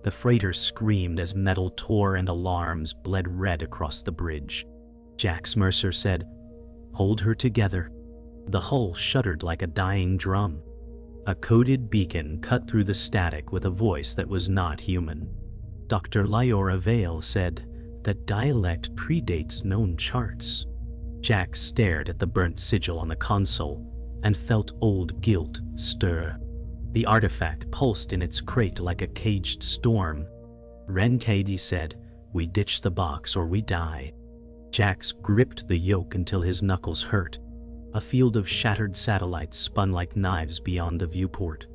The freighter screamed as metal tore and alarms bled red across the bridge. Jax Mercer said, "Hold her together." The hull shuddered like a dying drum. A coded beacon cut through the static with a voice that was not human. Dr. Liora Vale said, "That dialect predates known charts." Jax stared at the burnt sigil on the console and felt old guilt stir. The artifact pulsed in its crate like a caged storm. Ren Kade said, "We ditch the box or we die." Jax gripped the yoke until his knuckles hurt. A field of shattered satellites spun like knives beyond the viewport.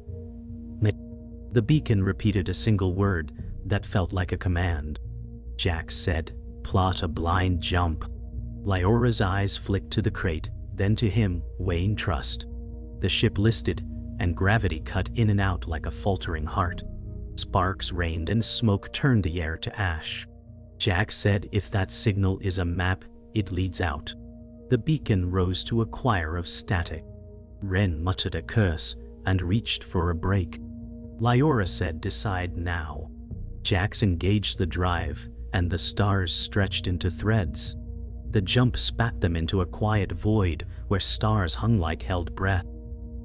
The beacon repeated a single word that felt like a command. Jax said, "Plot a blind jump." Liora's eyes flicked to the crate, then to him, weighing trust. The ship listed, and gravity cut in and out like a faltering heart. Sparks rained and smoke turned the air to ash. Jax said, "If that signal is a map, it leads out." The beacon rose to a choir of static. Ren muttered a curse and reached for a brake. Liora said, "Decide now." Jax engaged the drive, and the stars stretched into threads. The jump spat them into a quiet void where stars hung like held breath.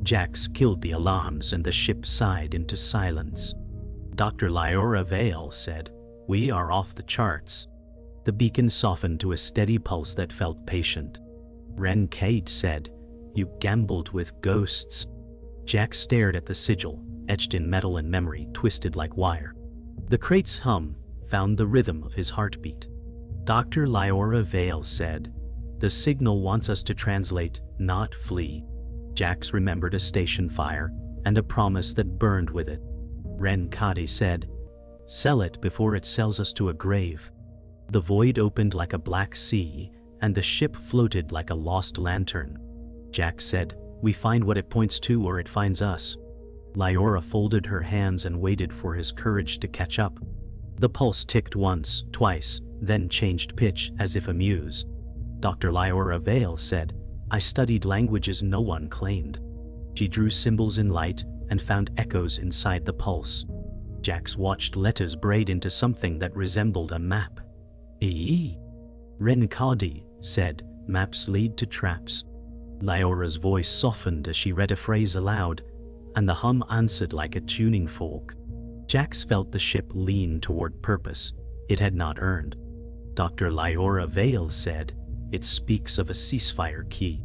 Jax killed the alarms and the ship sighed into silence. Dr. Liora Vale said, "We are off the charts." The beacon softened to a steady pulse that felt patient. Ren Kade said, "You gambled with ghosts." Jax stared at the sigil, etched in metal and memory, twisted like wire. The crate's hum found the rhythm of his heartbeat. Dr. Liora Vale said, "The signal wants us to translate, not flee." Jax remembered a station fire and a promise that burned with it. Ren Kade said, "Sell it before it sells us to a grave." The void opened like a black sea, and the ship floated like a lost lantern. Jax said, "We find what it points to or it finds us." Liora folded her hands and waited for his courage to catch up. The pulse ticked once, twice, then changed pitch as if amused. Dr. Liora Vale said, "I studied languages no one claimed." She drew symbols in light and found echoes inside the pulse. Jax watched letters braid into something that resembled a map. "Eee." Ren Kade said, "Maps lead to traps." Liora's voice softened as she read a phrase aloud, and the hum answered like a tuning fork. Jax felt the ship lean toward purpose it had not earned. Dr. Liora Vale said, "It speaks of a ceasefire key."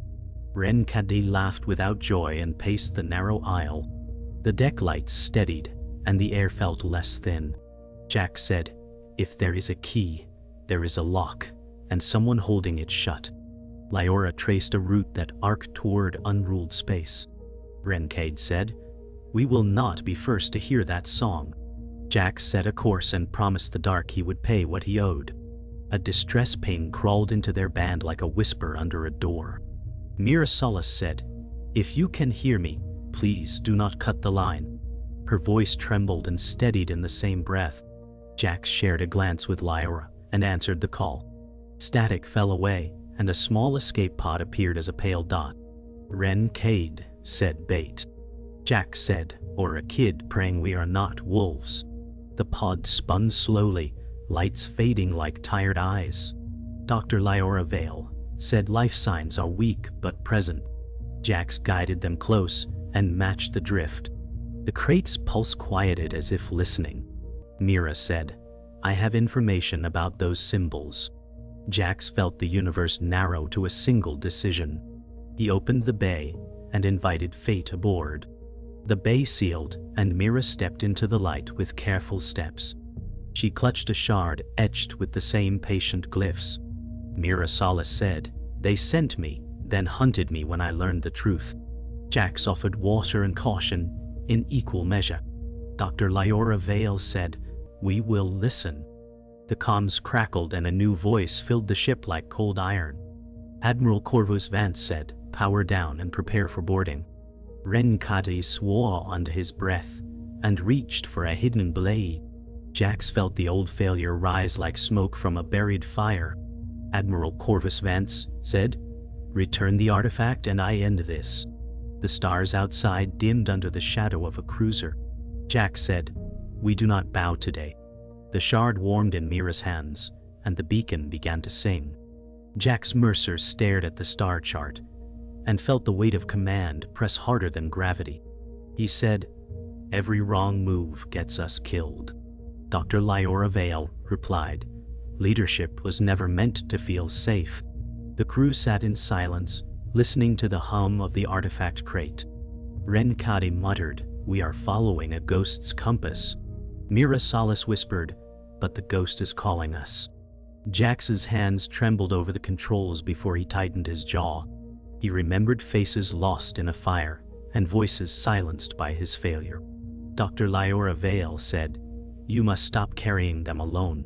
Ren Kade laughed without joy and paced the narrow aisle. The deck lights steadied, and the air felt less thin. Jax said, "If there is a key, there is a lock, and someone holding it shut." Liora traced a route that arced toward unruled space. Ren Kade said, "We will not be first to hear that song." Jax set a course and promised the dark he would pay what he owed. A distress ping crawled into their band like a whisper under a door. Mira Solace said, "If you can hear me, please do not cut the line." Her voice trembled and steadied in the same breath. Jax shared a glance with Liora and answered the call. Static fell away, and a small escape pod appeared as a pale dot. Ren Kade said, "Bait." Jax said, "Or a kid praying we are not wolves." The pod spun slowly, lights fading like tired eyes. Dr. Liora Vale said, "Life signs are weak but present." Jax guided them close and matched the drift. The crate's pulse quieted as if listening. Mira said, "I have information about those symbols." Jax felt the universe narrow to a single decision. He opened the bay and invited fate aboard. The bay sealed, and Mira stepped into the light with careful steps. She clutched a shard etched with the same patient glyphs. Mira Solace said, "They sent me, then hunted me when I learned the truth." Jax offered water and caution in equal measure. Dr. Liora Vale said, "We will listen." The comms crackled and a new voice filled the ship like cold iron. Admiral Corvus Vance said, "Power down and prepare for boarding." Ren Kade swore under his breath and reached for a hidden blade. Jax felt the old failure rise like smoke from a buried fire. Admiral Corvus Vance said, "Return the artifact and I end this." The stars outside dimmed under the shadow of a cruiser. Jax said, We do not bow today. The shard warmed in Mira's hands, and the beacon began to sing. Jax Mercer stared at the star chart and felt the weight of command press harder than gravity. He said, "Every wrong move gets us killed." Dr. Liora Vale replied, "Leadership was never meant to feel safe." The crew sat in silence, listening to the hum of the artifact crate. Ren Kade muttered, "We are following a ghost's compass." Mira Solace whispered, "But the ghost is calling us." Jax's hands trembled over the controls before he tightened his jaw. He remembered faces lost in a fire, and voices silenced by his failure. Dr. Liora Vale said, "You must stop carrying them alone."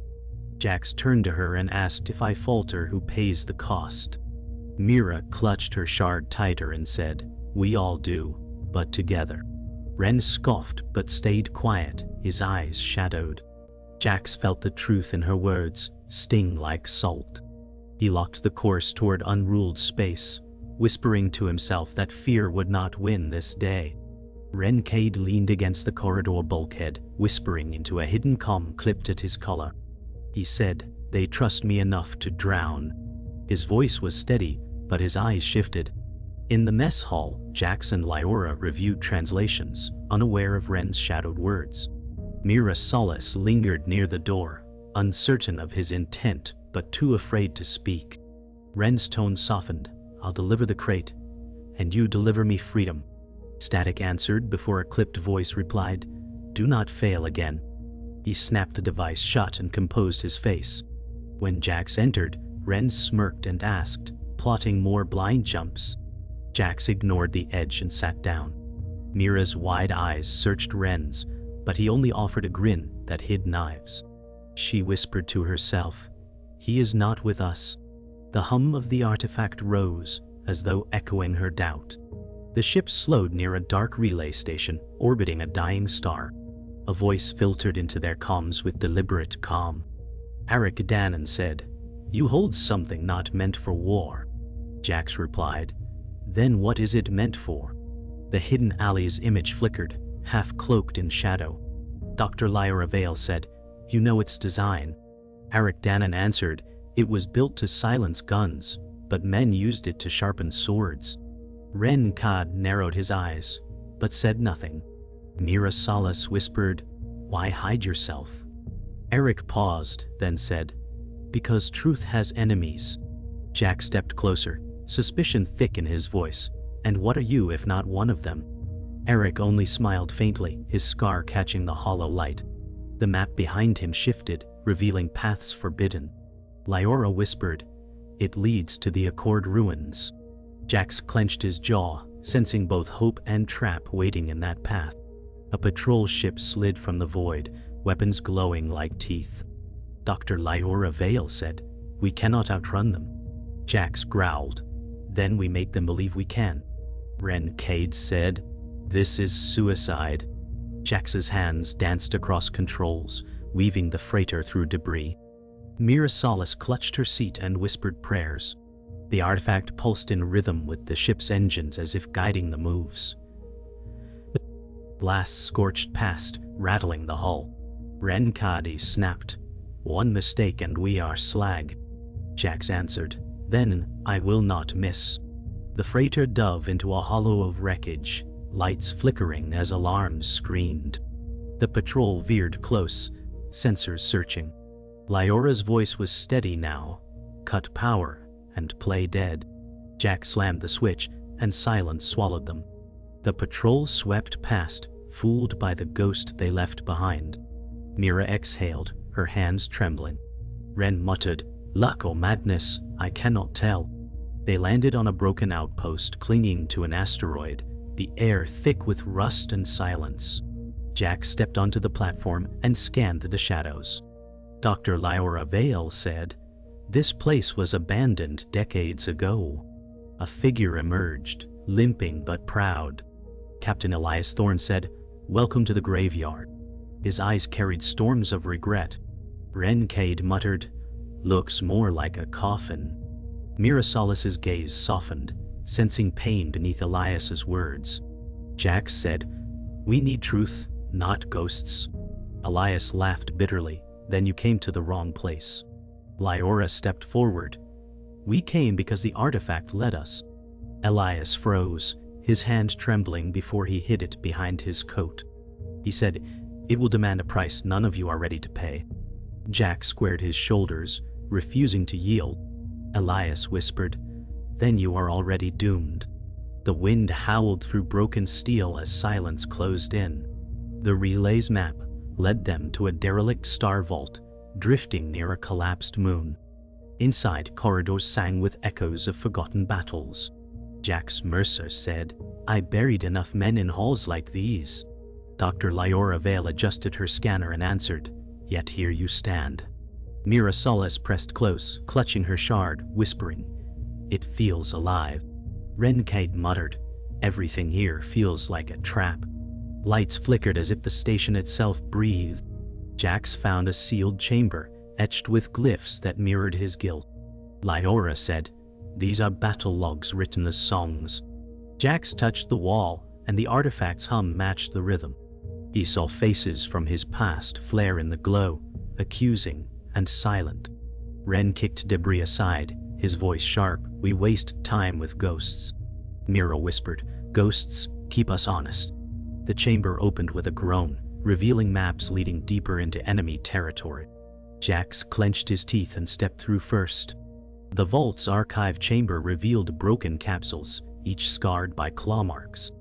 Jax turned to her and asked, "If I falter, who pays the cost?" Mira clutched her shard tighter and said, "We all do, but together." Ren scoffed but stayed quiet, his eyes shadowed. Jax felt the truth in her words, sting like salt. He locked the course toward unruled space, whispering to himself that fear would not win this day. Ren Kade leaned against the corridor bulkhead, whispering into a hidden comm clipped at his collar. He said, "They trust me enough to drown." His voice was steady, but his eyes shifted. In the mess hall, Jax and Liora reviewed translations, unaware of Ren's shadowed words. Mira Solace lingered near the door, uncertain of his intent, but too afraid to speak. Ren's tone softened. "I'll deliver the crate, and you deliver me freedom." Static answered before a clipped voice replied, "Do not fail again." He snapped the device shut and composed his face. When Jax entered, Ren smirked and asked, "Plotting more blind jumps?" Jax ignored the edge and sat down. Mira's wide eyes searched Ren's, but he only offered a grin that hid knives. She whispered to herself, "He is not with us." The hum of the artifact rose, as though echoing her doubt. The ship slowed near a dark relay station, orbiting a dying star. A voice filtered into their comms with deliberate calm. Arik Danan said, "You hold something not meant for war." Jax replied, "Then what is it meant for?" The hidden alley's image flickered, half cloaked in shadow. Dr. Liora Vale said, "You know its design." Arik Danan answered, "It was built to silence guns, but men used it to sharpen swords." Ren Kade narrowed his eyes, but said nothing. Mira Solace whispered, "Why hide yourself?" Arik paused, then said, "Because truth has enemies." Jax stepped closer, suspicion thick in his voice. "And what are you if not one of them?" Arik only smiled faintly, his scar catching the hollow light. The map behind him shifted, revealing paths forbidden. Liora whispered, "It leads to the Accord ruins." Jax clenched his jaw, sensing both hope and trap waiting in that path. A patrol ship slid from the void, weapons glowing like teeth. Dr. Liora Vale said, "We cannot outrun them." Jax growled, "Then we make them believe we can." Ren Kade said, "This is suicide." Jax's hands danced across controls, weaving the freighter through debris. Mira Solace clutched her seat and whispered prayers. The artifact pulsed in rhythm with the ship's engines as if guiding the moves. Blasts scorched past, rattling the hull. Ren Kade snapped, "One mistake and we are slag." Jax answered, "Then I will not miss." The freighter dove into a hollow of wreckage, lights flickering as alarms screamed. The patrol veered close, sensors searching. Liora's voice was steady now, "Cut power and play dead." Jax slammed the switch, and silence swallowed them. The patrol swept past, fooled by the ghost they left behind. Mira exhaled, her hands trembling. Ren muttered, "Luck or madness, I cannot tell." They landed on a broken outpost clinging to an asteroid, the air thick with rust and silence. Jax stepped onto the platform and scanned the shadows. Dr. Liora Vale said, "This place was abandoned decades ago." A figure emerged, limping but proud. Captain Elias Thorne said, "Welcome to the graveyard." His eyes carried storms of regret. Ren Kade muttered, "Looks more like a coffin." Mira Solace's gaze softened, sensing pain beneath Elias's words. Jax said, "We need truth, not ghosts." Elias laughed bitterly. Then you came to the wrong place. Liora stepped forward. We came because the artifact led us. Elias froze, his hand trembling before he hid it behind his coat. He said, "It will demand a price none of you are ready to pay." Jax squared his shoulders, refusing to yield. Elias whispered, "Then you are already doomed." The wind howled through broken steel as silence closed in. The relay's map led them to a derelict star vault, drifting near a collapsed moon. Inside, corridors sang with echoes of forgotten battles. Jax Mercer said, "I buried enough men in halls like these." Dr. Liora Vale adjusted her scanner and answered, "Yet here you stand." Mira Solis pressed close, clutching her shard, whispering, "It feels alive." Ren Kade muttered, "Everything here feels like a trap." Lights flickered as if the station itself breathed. Jax found a sealed chamber, etched with glyphs that mirrored his guilt. Liora said, "These are battle logs written as songs." Jax touched the wall, and the artifact's hum matched the rhythm. He saw faces from his past flare in the glow, accusing and silent. Ren kicked debris aside, his voice sharp. "We waste time with ghosts." Mira whispered, "Ghosts, keep us honest." The chamber opened with a groan, revealing maps leading deeper into enemy territory. Jax clenched his teeth and stepped through first. The vault's archive chamber revealed broken capsules, each scarred by claw marks.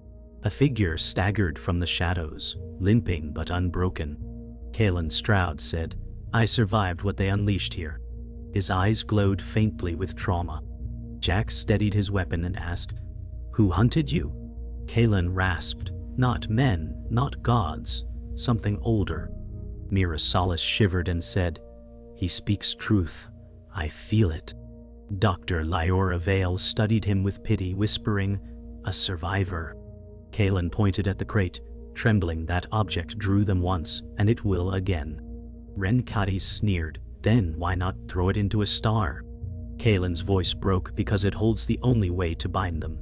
A figure staggered from the shadows, limping but unbroken. Kalen Stroud said, "I survived what they unleashed here." His eyes glowed faintly with trauma. Jax steadied his weapon and asked, "Who hunted you?" Kalen rasped, "Not men, not gods, something older." Mira Solis shivered and said, "He speaks truth. I feel it." Dr. Liora Vale studied him with pity, whispering, "A survivor." Kalen pointed at the crate, trembling. "That object drew them once, and it will again." Ren Kade sneered, "Then why not throw it into a star?" Kalen's voice broke, "Because it holds the only way to bind them."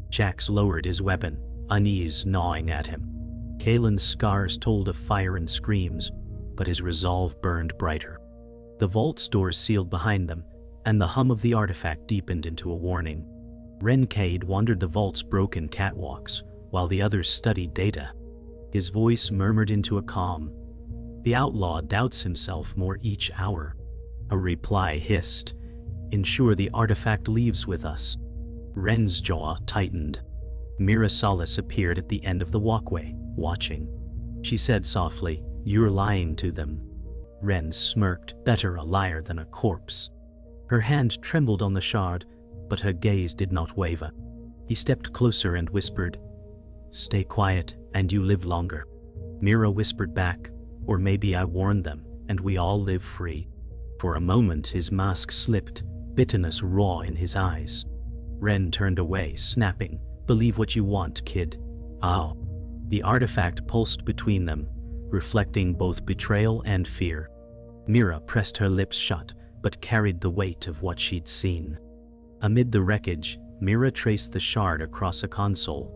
Jax lowered his weapon, unease gnawing at him. Kalen's scars told of fire and screams, but his resolve burned brighter. The vault's doors sealed behind them, and the hum of the artifact deepened into a warning. Ren Kade wandered the vault's broken catwalks, while the others studied data. His voice murmured into a calm. "The outlaw doubts himself more each hour." A reply hissed, "Ensure the artifact leaves with us." Ren's jaw tightened. Mira Solis appeared at the end of the walkway, watching. She said softly, "You're lying to them." Ren smirked, "Better a liar than a corpse." Her hand trembled on the shard, but her gaze did not waver. He stepped closer and whispered, "Stay quiet, and you live longer." Mira whispered back, "Or maybe I warned them, and we all live free." For a moment his mask slipped, bitterness raw in his eyes. Ren turned away, snapping, "Believe what you want, kid." "Ow." The artifact pulsed between them, reflecting both betrayal and fear. Mira pressed her lips shut, but carried the weight of what she'd seen. Amid the wreckage, Mira traced the shard across a console,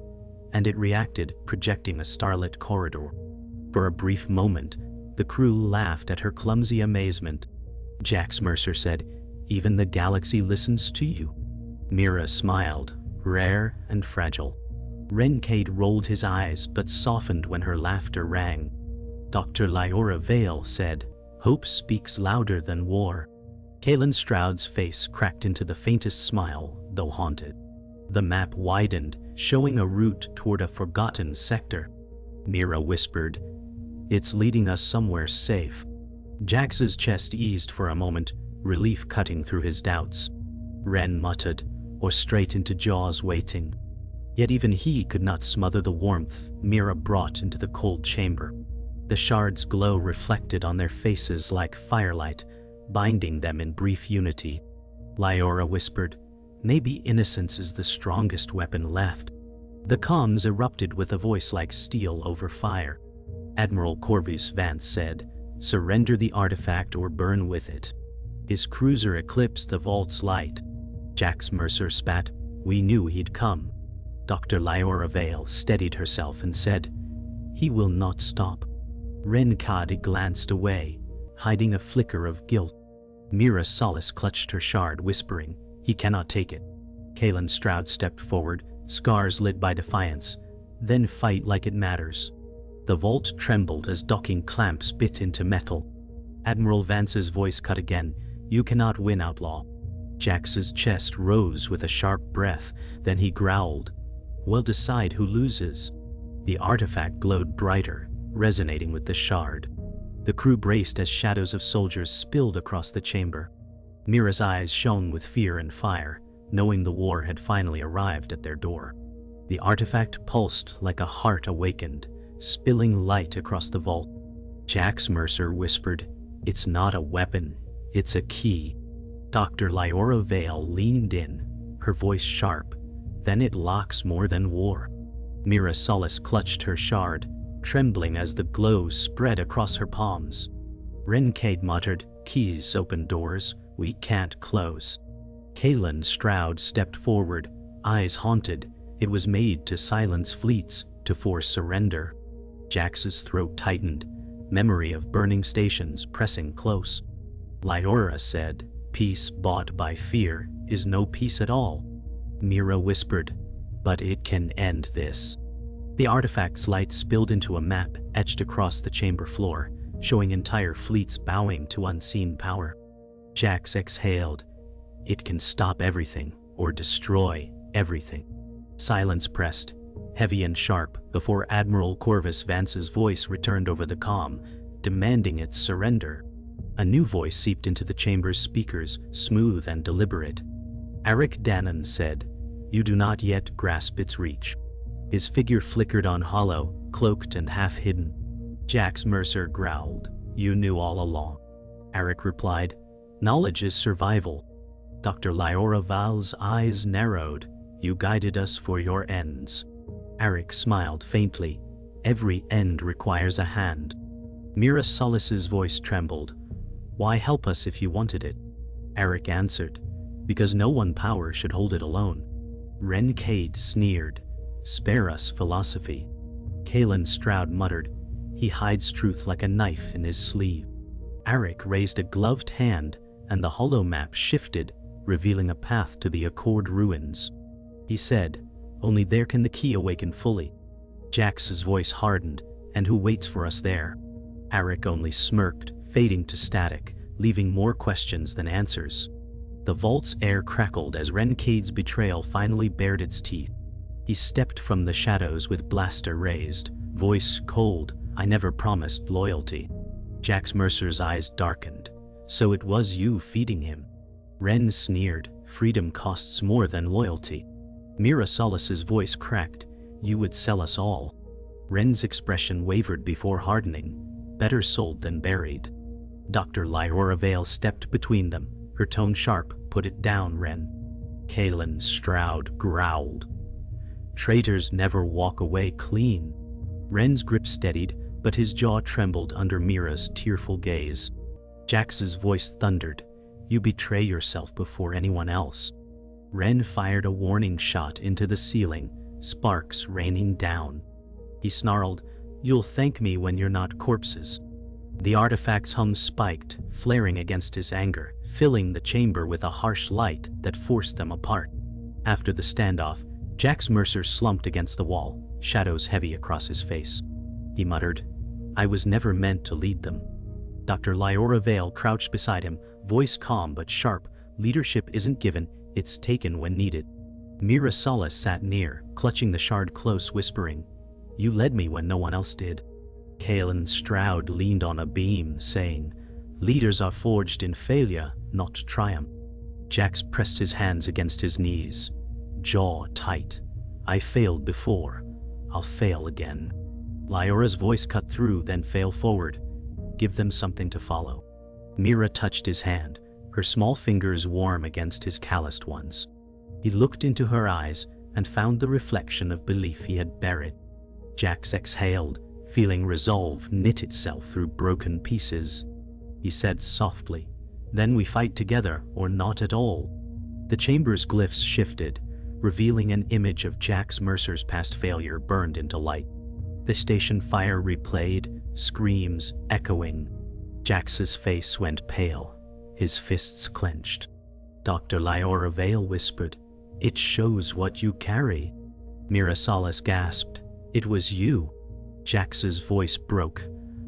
and it reacted, projecting a starlit corridor. For a brief moment, the crew laughed at her clumsy amazement. Jax Mercer said, "Even the galaxy listens to you." Mira smiled, rare and fragile. Ren Kade rolled his eyes but softened when her laughter rang. Dr. Liora Vale said, "Hope speaks louder than war." Kalen Stroud's face cracked into the faintest smile, though haunted. The map widened, showing a route toward a forgotten sector. Mira whispered, "It's leading us somewhere safe." Jax's chest eased for a moment, relief cutting through his doubts. Ren muttered, "Or straight into Jaws waiting." Yet even he could not smother the warmth Mira brought into the cold chamber. The shard's glow reflected on their faces like firelight, binding them in brief unity. Liora whispered, "Maybe innocence is the strongest weapon left." The comms erupted with a voice like steel over fire. Admiral Corvus Vance said, "Surrender the artifact or burn with it." His cruiser eclipsed the vault's light. Jax Mercer spat, "We knew he'd come." Dr. Liora Vale steadied herself and said, "He will not stop." Ren Kade glanced away, hiding a flicker of guilt. Mira Solis clutched her shard, whispering, "He cannot take it." Kalen Stroud stepped forward, scars lit by defiance. "Then fight like it matters." The vault trembled as docking clamps bit into metal. Admiral Vance's voice cut again, "You cannot win, Outlaw." Jax's chest rose with a sharp breath, then he growled, "We'll decide who loses." The artifact glowed brighter, resonating with the shard. The crew braced as shadows of soldiers spilled across the chamber. Mira's eyes shone with fear and fire, knowing the war had finally arrived at their door. The artifact pulsed like a heart awakened, spilling light across the vault. Jax Mercer whispered, "It's not a weapon, it's a key." Dr. Liora Vale leaned in, her voice sharp. "Then it locks more than war." Mira Solis clutched her shard, trembling as the glow spread across her palms. Ren Kade muttered, "Keys open doors, we can't close." Kalen Stroud stepped forward, eyes haunted. It was made to silence fleets, to force surrender. Jax's throat tightened, memory of burning stations pressing close. Liora said, "Peace bought by fear is no peace at all." Mira whispered, "But it can end this." The artifact's light spilled into a map etched across the chamber floor, showing entire fleets bowing to unseen power. Jax exhaled. "It can stop everything, or destroy everything." Silence pressed, heavy and sharp, before Admiral Corvus Vance's voice returned over the comm, demanding its surrender. A new voice seeped into the chamber's speakers, smooth and deliberate. Arik Danon said, "You do not yet grasp its reach." His figure flickered on hollow, cloaked and half-hidden. Jax Mercer growled, "You knew all along." Arik replied, "Knowledge is survival." Dr. Liora Vale's eyes narrowed, "You guided us for your ends." Arik smiled faintly, "Every end requires a hand." Mira Solis's voice trembled, "Why help us if you wanted it?" Arik answered, "Because no one power should hold it alone." Ren Kade sneered, "Spare us philosophy." Kalen Stroud muttered, "He hides truth like a knife in his sleeve." Arik raised a gloved hand, and the hollow map shifted, revealing a path to the Accord ruins. He said, "Only there can the key awaken fully." Jax's voice hardened, "And who waits for us there?" Arik only smirked, fading to static, leaving more questions than answers. The vault's air crackled as Ren Kade's betrayal finally bared its teeth. He stepped from the shadows with blaster raised, voice cold, "I never promised loyalty." Jax Mercer's eyes darkened. "So it was you feeding him." Ren sneered, "Freedom costs more than loyalty." Mira Solis's voice cracked, "You would sell us all." Ren's expression wavered before hardening, "Better sold than buried." Dr. Liora Vale stepped between them, her tone sharp, "Put it down, Ren." Kalen Stroud growled, "Traitors never walk away clean." Ren's grip steadied, but his jaw trembled under Mira's tearful gaze. Jax's voice thundered, "You betray yourself before anyone else." Ren fired a warning shot into the ceiling, sparks raining down. He snarled, "You'll thank me when you're not corpses." The artifact's hum spiked, flaring against his anger, filling the chamber with a harsh light that forced them apart. After the standoff, Jax Mercer slumped against the wall, shadows heavy across his face. He muttered, "I was never meant to lead them." Dr. Liora Vale crouched beside him, voice calm but sharp, "Leadership isn't given, it's taken when needed." Mira Solis sat near, clutching the shard close, whispering, "You led me when no one else did." Kalen Stroud leaned on a beam, saying, "Leaders are forged in failure, not triumph." Jax pressed his hands against his knees, jaw tight. "I failed before, I'll fail again." Liora's voice cut through, then fail forward. "Give them something to follow." Mira touched his hand, her small fingers warm against his calloused ones. He looked into her eyes and found the reflection of belief he had buried. Jax exhaled, feeling resolve knit itself through broken pieces. He said softly, "Then we fight together or not at all." The chamber's glyphs shifted, revealing an image of Jax Mercer's past failure burned into light. The station fire replayed, screams echoing. Jax's face went pale, his fists clenched. Dr. Liora Vale whispered, "It shows what you carry." Mira Salas gasped, "It was you." Jax's voice broke.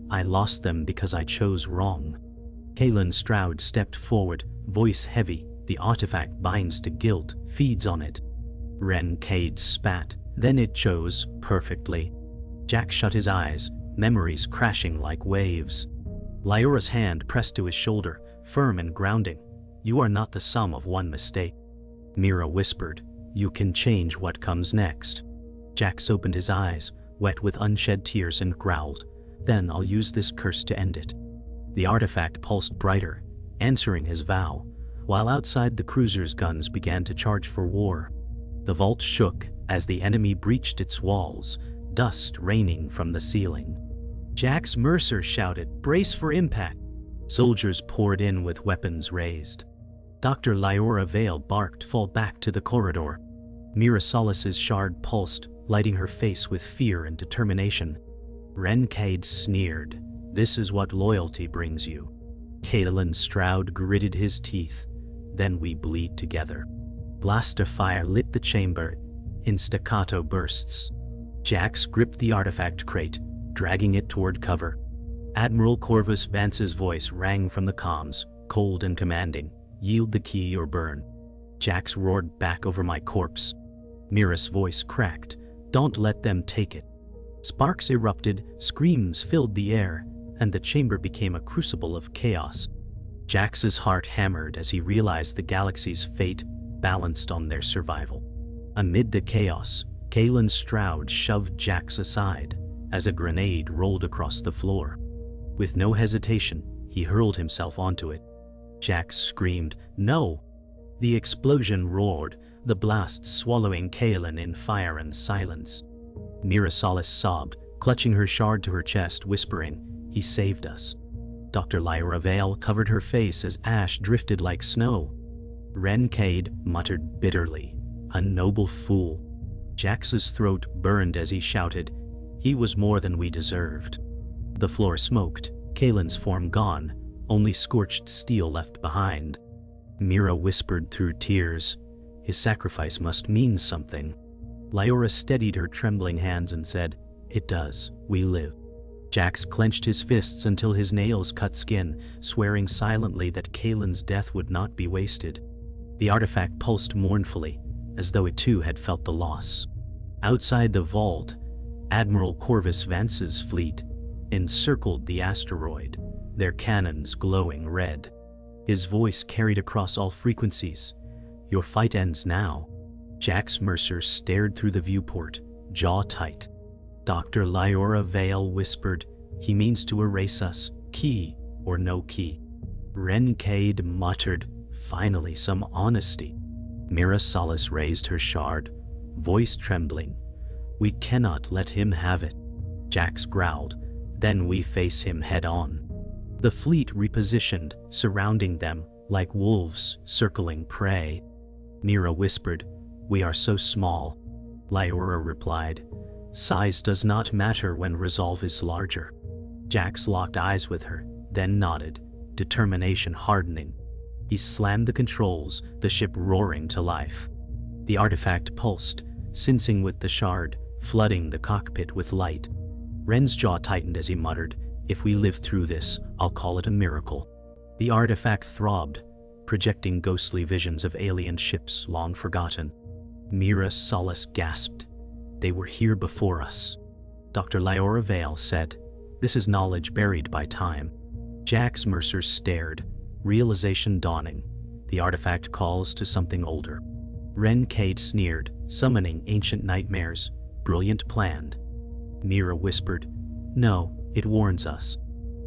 "I lost them because I chose wrong." Kalen Stroud stepped forward, voice heavy. "The artifact binds to guilt, feeds on it." Ren Kade spat, "Then it chose perfectly." Jax shut his eyes, memories crashing like waves. Liora's hand pressed to his shoulder, firm and grounding. "You are not the sum of one mistake." Mira whispered, "You can change what comes next." Jax opened his eyes, wet with unshed tears, and growled, "Then I'll use this curse to end it." The artifact pulsed brighter, answering his vow, while outside the cruiser's guns began to charge for war. The vault shook as the enemy breached its walls, dust raining from the ceiling. Jax Mercer shouted, "Brace for impact!" Soldiers poured in with weapons raised. Dr. Liora Vale barked, "Fall back to the corridor." Mira Salas's shard pulsed, lighting her face with fear and determination. Ren Kade sneered, "This is what loyalty brings you." Kalen Stroud gritted his teeth, "Then we bleed together." Blaster fire lit the chamber in staccato bursts. Jax gripped the artifact crate, dragging it toward cover. Admiral Corvus Vance's voice rang from the comms, cold and commanding, "Yield the key or burn." Jax roared back over my corpse. Mira's voice cracked, "Don't let them take it." Sparks erupted, screams filled the air, and the chamber became a crucible of chaos. Jax's heart hammered as he realized the galaxy's fate balanced on their survival. Amid the chaos, Kalen Stroud shoved Jax aside as a grenade rolled across the floor. With no hesitation, he hurled himself onto it. Jax screamed, "No!" The explosion roared, the blast swallowing Kalen in fire and silence. Mira Salas sobbed, clutching her shard to her chest, whispering, "He saved us." Dr. Liora Vale covered her face as ash drifted like snow. Ren Kade muttered bitterly, "A noble fool." Jax's throat burned as he shouted, "He was more than we deserved." The floor smoked, Kalen's form gone, only scorched steel left behind. Mira whispered through tears, "His sacrifice must mean something." Liora steadied her trembling hands and said, "It does, we live." Jax clenched his fists until his nails cut skin, swearing silently that Kalen's death would not be wasted. The artifact pulsed mournfully, as though it too had felt the loss. Outside the vault, Admiral Corvus Vance's fleet encircled the asteroid, their cannons glowing red. His voice carried across all frequencies, "Your fight ends now." Jax Mercer stared through the viewport, jaw tight. Dr. Liora Vale whispered, "He means to erase us, key or no key." Ren Kade muttered, "Finally some honesty." Mira Salas raised her shard, voice trembling, "We cannot let him have it." Jax growled, "Then we face him head on." The fleet repositioned, surrounding them like wolves circling prey. Mira whispered, "We are so small." Liora replied, "Size does not matter when resolve is larger." Jax locked eyes with her, then nodded, determination hardening. He slammed the controls, the ship roaring to life. The artifact pulsed, sensing with the shard, flooding the cockpit with light. Ren's jaw tightened as he muttered, "If we live through this, I'll call it a miracle." The artifact throbbed, projecting ghostly visions of alien ships long forgotten. Mira Salas gasped, "They were here before us." Dr. Liora Vale said, "This is knowledge buried by time." Jax Mercer stared, realization dawning. The artifact calls to something older. Ren Kade sneered, summoning ancient nightmares, brilliant planned. Mira whispered, "No, it warns us."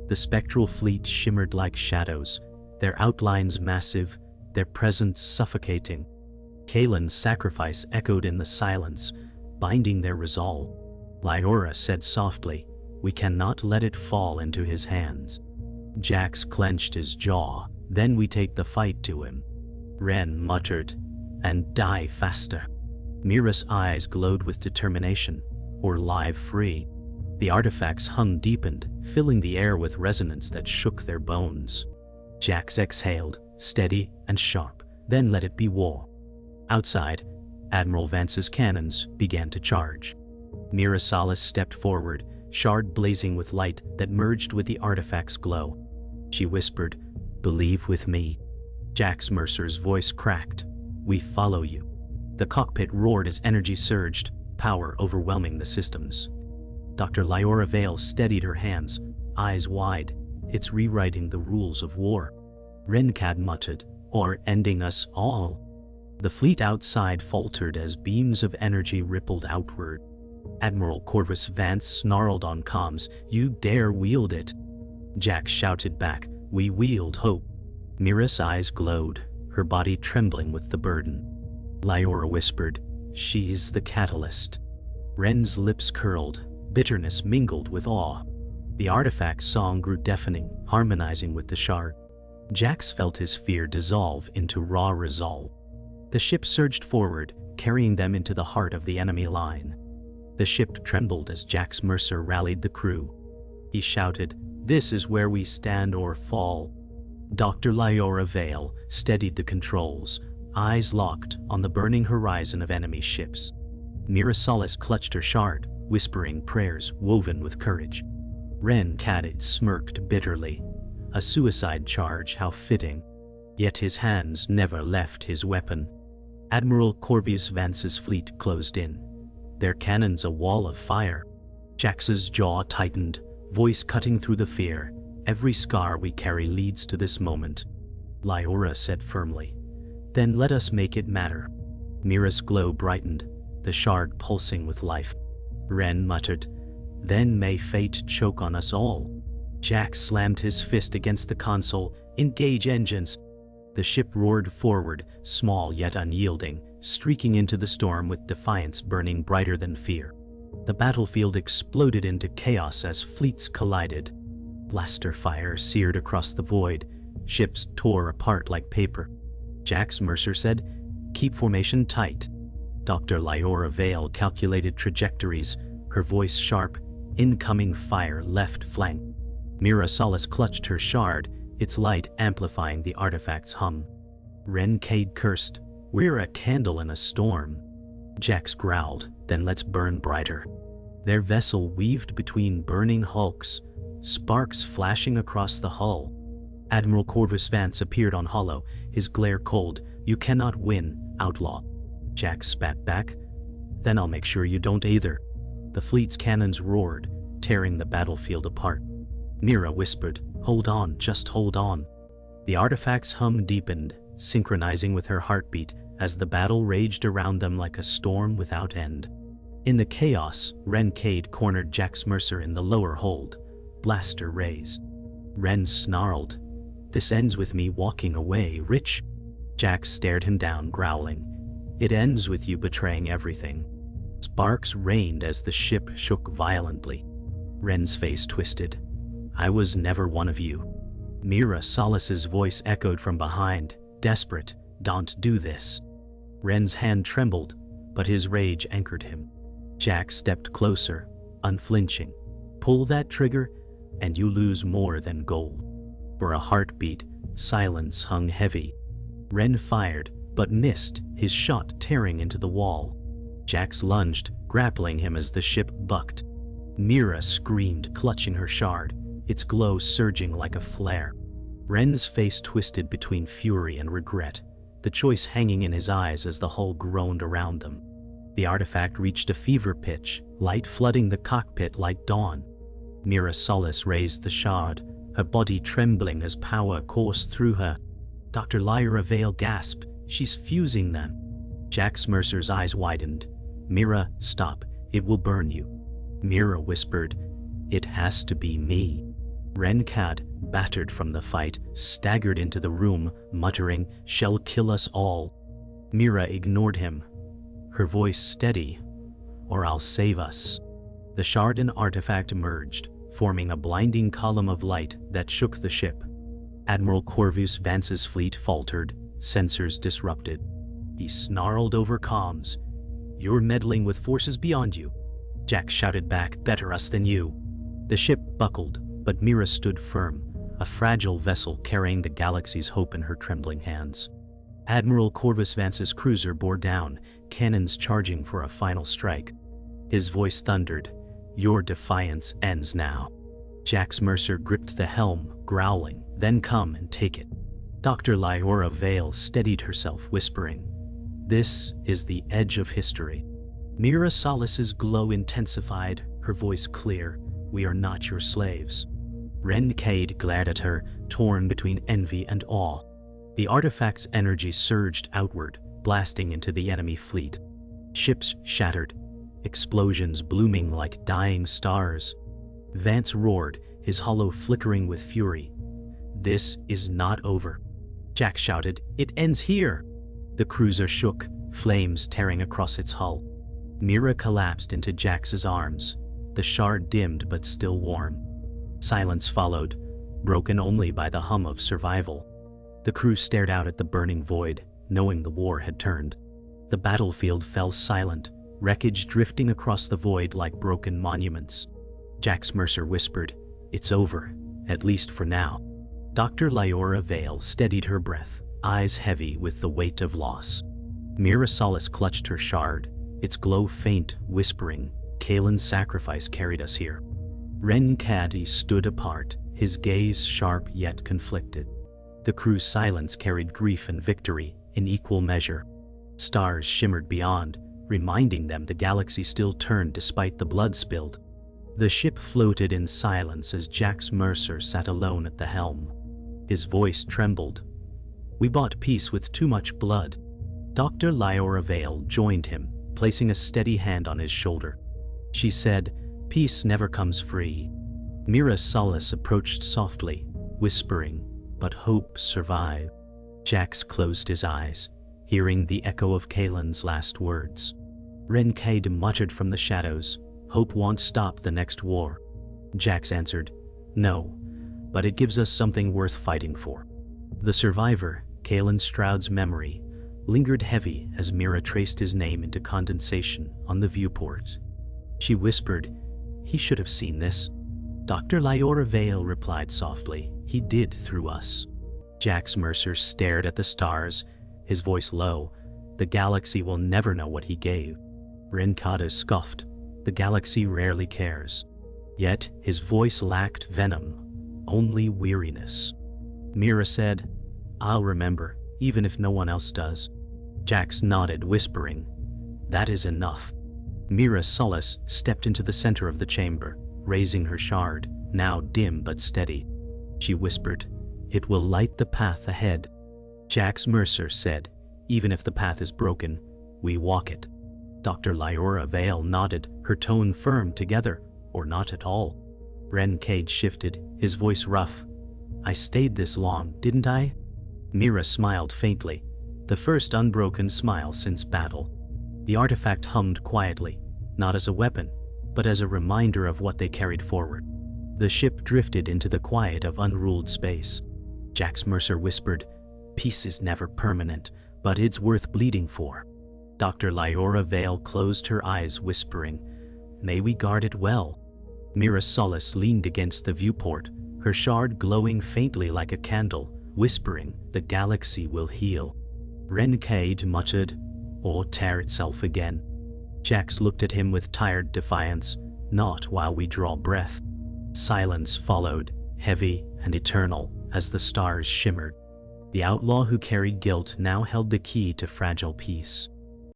The spectral fleet shimmered like shadows, their outlines massive, their presence suffocating. Kalen's sacrifice echoed in the silence, binding their resolve. Liora said softly, "We cannot let it fall into his hands." Jax clenched his jaw, "Then we take the fight to him." Ren muttered, "And die faster." Mira's eyes glowed with determination, or live free. The artifact's hum deepened, filling the air with resonance that shook their bones. Jax exhaled, steady and sharp, then let it be war. Outside, Admiral Vance's cannons began to charge. Mira Salas stepped forward, shard blazing with light that merged with the artifact's glow. She whispered, "Believe with me." Jax Mercer's voice cracked. "We follow you." The cockpit roared as energy surged, power overwhelming the systems. Dr. Liora Vale steadied her hands, eyes wide. "It's rewriting the rules of war." Ren Kade muttered, "Or ending us all." The fleet outside faltered as beams of energy rippled outward. Admiral Corvus Vance snarled on comms, "You dare wield it." Jax shouted back, "We wield hope." Mira's eyes glowed, her body trembling with the burden. Liora whispered, "She's the catalyst." Ren's lips curled, bitterness mingled with awe. The artifact's song grew deafening, harmonizing with the shard. Jax felt his fear dissolve into raw resolve. The ship surged forward, carrying them into the heart of the enemy line. The ship trembled as Jax Mercer rallied the crew. He shouted, "This is where we stand or fall." Dr. Liora Vale steadied the controls, eyes locked on the burning horizon of enemy ships. Mira Salas clutched her shard, whispering prayers woven with courage. Ren Kade smirked bitterly. A suicide charge, how fitting. Yet his hands never left his weapon. Admiral Corvus Vance's fleet closed in, their cannons a wall of fire. Jax's jaw tightened, voice cutting through the fear. "Every scar we carry leads to this moment," Liora said firmly. "Then let us make it matter." Mira's glow brightened, the shard pulsing with life. Ren muttered, "Then may fate choke on us all." Jax slammed his fist against the console. "Engage engines." The ship roared forward, small yet unyielding, streaking into the storm with defiance burning brighter than fear. The battlefield exploded into chaos as fleets collided. Blaster fire seared across the void. Ships tore apart like paper. Jax Mercer said, "Keep formation tight." Dr. Liora Vale calculated trajectories, her voice sharp. "Incoming fire left flank." Mira Salas clutched her shard, its light amplifying the artifact's hum. Ren Kade cursed, "We're a candle in a storm." Jax growled, "Then let's burn brighter." Their vessel weaved between burning hulks, sparks flashing across the hull. Admiral Corvus Vance appeared on holo, his glare cold. "You cannot win, Outlaw." Jax spat back, "Then I'll make sure you don't either." The fleet's cannons roared, tearing the battlefield apart. Mira whispered, "Hold on, just hold on." The artifact's hum deepened, synchronizing with her heartbeat as the battle raged around them like a storm without end. In the chaos, Ren Kade cornered Jax Mercer in the lower hold, blaster raised. Ren snarled, "This ends with me walking away, Rich." Jax stared him down, growling, "It ends with you betraying everything." Sparks rained as the ship shook violently. Ren's face twisted. "I was never one of you." Mira Salas's voice echoed from behind, desperate, "Don't do this." Ren's hand trembled, but his rage anchored him. Jax stepped closer, unflinching. "Pull that trigger, and you lose more than gold." For a heartbeat, silence hung heavy. Ren fired, but missed, his shot tearing into the wall. Jax lunged, grappling him as the ship bucked. Mira screamed, clutching her shard, its glow surging like a flare. Ren's face twisted between fury and regret, the choice hanging in his eyes as the hull groaned around them. The artifact reached a fever pitch, light flooding the cockpit like dawn. Mira Salas raised the shard, her body trembling as power coursed through her. Dr. Liora Vale gasped, "She's fusing them." Jax Mercer's eyes widened. "Mira, stop, it will burn you." Mira whispered, "It has to be me." Ren Kade, battered from the fight, staggered into the room, muttering, "Shall kill us all." Mira ignored him, her voice steady, "Or I'll save us." The shard and artifact merged, forming a blinding column of light that shook the ship. Admiral Corvus Vance's fleet faltered, sensors disrupted. He snarled over comms, "You're meddling with forces beyond you." Jax shouted back, "Better us than you." The ship buckled, but Mira stood firm, a fragile vessel carrying the galaxy's hope in her trembling hands. Admiral Corvus Vance's cruiser bore down, cannons charging for a final strike. His voice thundered, "Your defiance ends now." Jax Mercer gripped the helm, growling, "Then come and take it." Dr. Liora Vale steadied herself, whispering, "This is the edge of history." Mira Solis's glow intensified, her voice clear, "We are not your slaves." Ren Kade glared at her, torn between envy and awe. The artifact's energy surged outward, blasting into the enemy fleet. Ships shattered, explosions blooming like dying stars. Vance roared, his hollow flickering with fury. "This is not over." Jax shouted, "It ends here!" The cruiser shook, flames tearing across its hull. Mira collapsed into Jax's arms, the shard dimmed but still warm. Silence followed, broken only by the hum of survival. The crew stared out at the burning void, knowing the war had turned. The battlefield fell silent, wreckage drifting across the void like broken monuments. Jax Mercer whispered, "It's over, at least for now." Dr. Liora Vale steadied her breath, eyes heavy with the weight of loss. Mira Solis clutched her shard, its glow faint, whispering, "Kalen's sacrifice carried us here." Ren Kade stood apart, his gaze sharp yet conflicted. The crew's silence carried grief and victory in equal measure. Stars shimmered beyond, reminding them the galaxy still turned despite the blood spilled. The ship floated in silence as Jax Mercer sat alone at the helm. His voice trembled. "We bought peace with too much blood." Dr. Liora Vale joined him, placing a steady hand on his shoulder. She said, "Peace never comes free." Mira Solis approached softly, whispering, "But hope survived." Jax closed his eyes, hearing the echo of Kalen's last words. Ren Kade muttered from the shadows, "Hope won't stop the next war." Jax answered, "No, but it gives us something worth fighting for." The survivor, Kalen Stroud's memory, lingered heavy as Mira traced his name into condensation on the viewport. She whispered, "He should have seen this." Dr. Liora Vale replied softly, "He did through us." Jax Mercer stared at the stars, his voice low, "The galaxy will never know what he gave." Ren Kade scoffed, "The galaxy rarely cares." Yet his voice lacked venom, only weariness. Mira said, "I'll remember, even if no one else does." Jax nodded, whispering, "That is enough." Mira Solis stepped into the center of the chamber, raising her shard, now dim but steady. She whispered, "It will light the path ahead." Jax Mercer said, "Even if the path is broken, we walk it." Dr. Liora Vale nodded, her tone firm, "Together, or not at all." Ren Kade shifted, his voice rough. "I stayed this long, didn't I?" Mira smiled faintly, the first unbroken smile since battle. The artifact hummed quietly, not as a weapon, but as a reminder of what they carried forward. The ship drifted into the quiet of unruled space. Jax Mercer whispered, "Peace is never permanent, but it's worth bleeding for." Dr. Liora Vale closed her eyes, whispering, "May we guard it well." Mira Solis leaned against the viewport, her shard glowing faintly like a candle, whispering, "The galaxy will heal." Ren Kade muttered, "Or tear itself again." Jax looked at him with tired defiance, "Not while we draw breath." Silence followed, heavy and eternal, as the stars shimmered. The outlaw who carried guilt now held the key to fragile peace.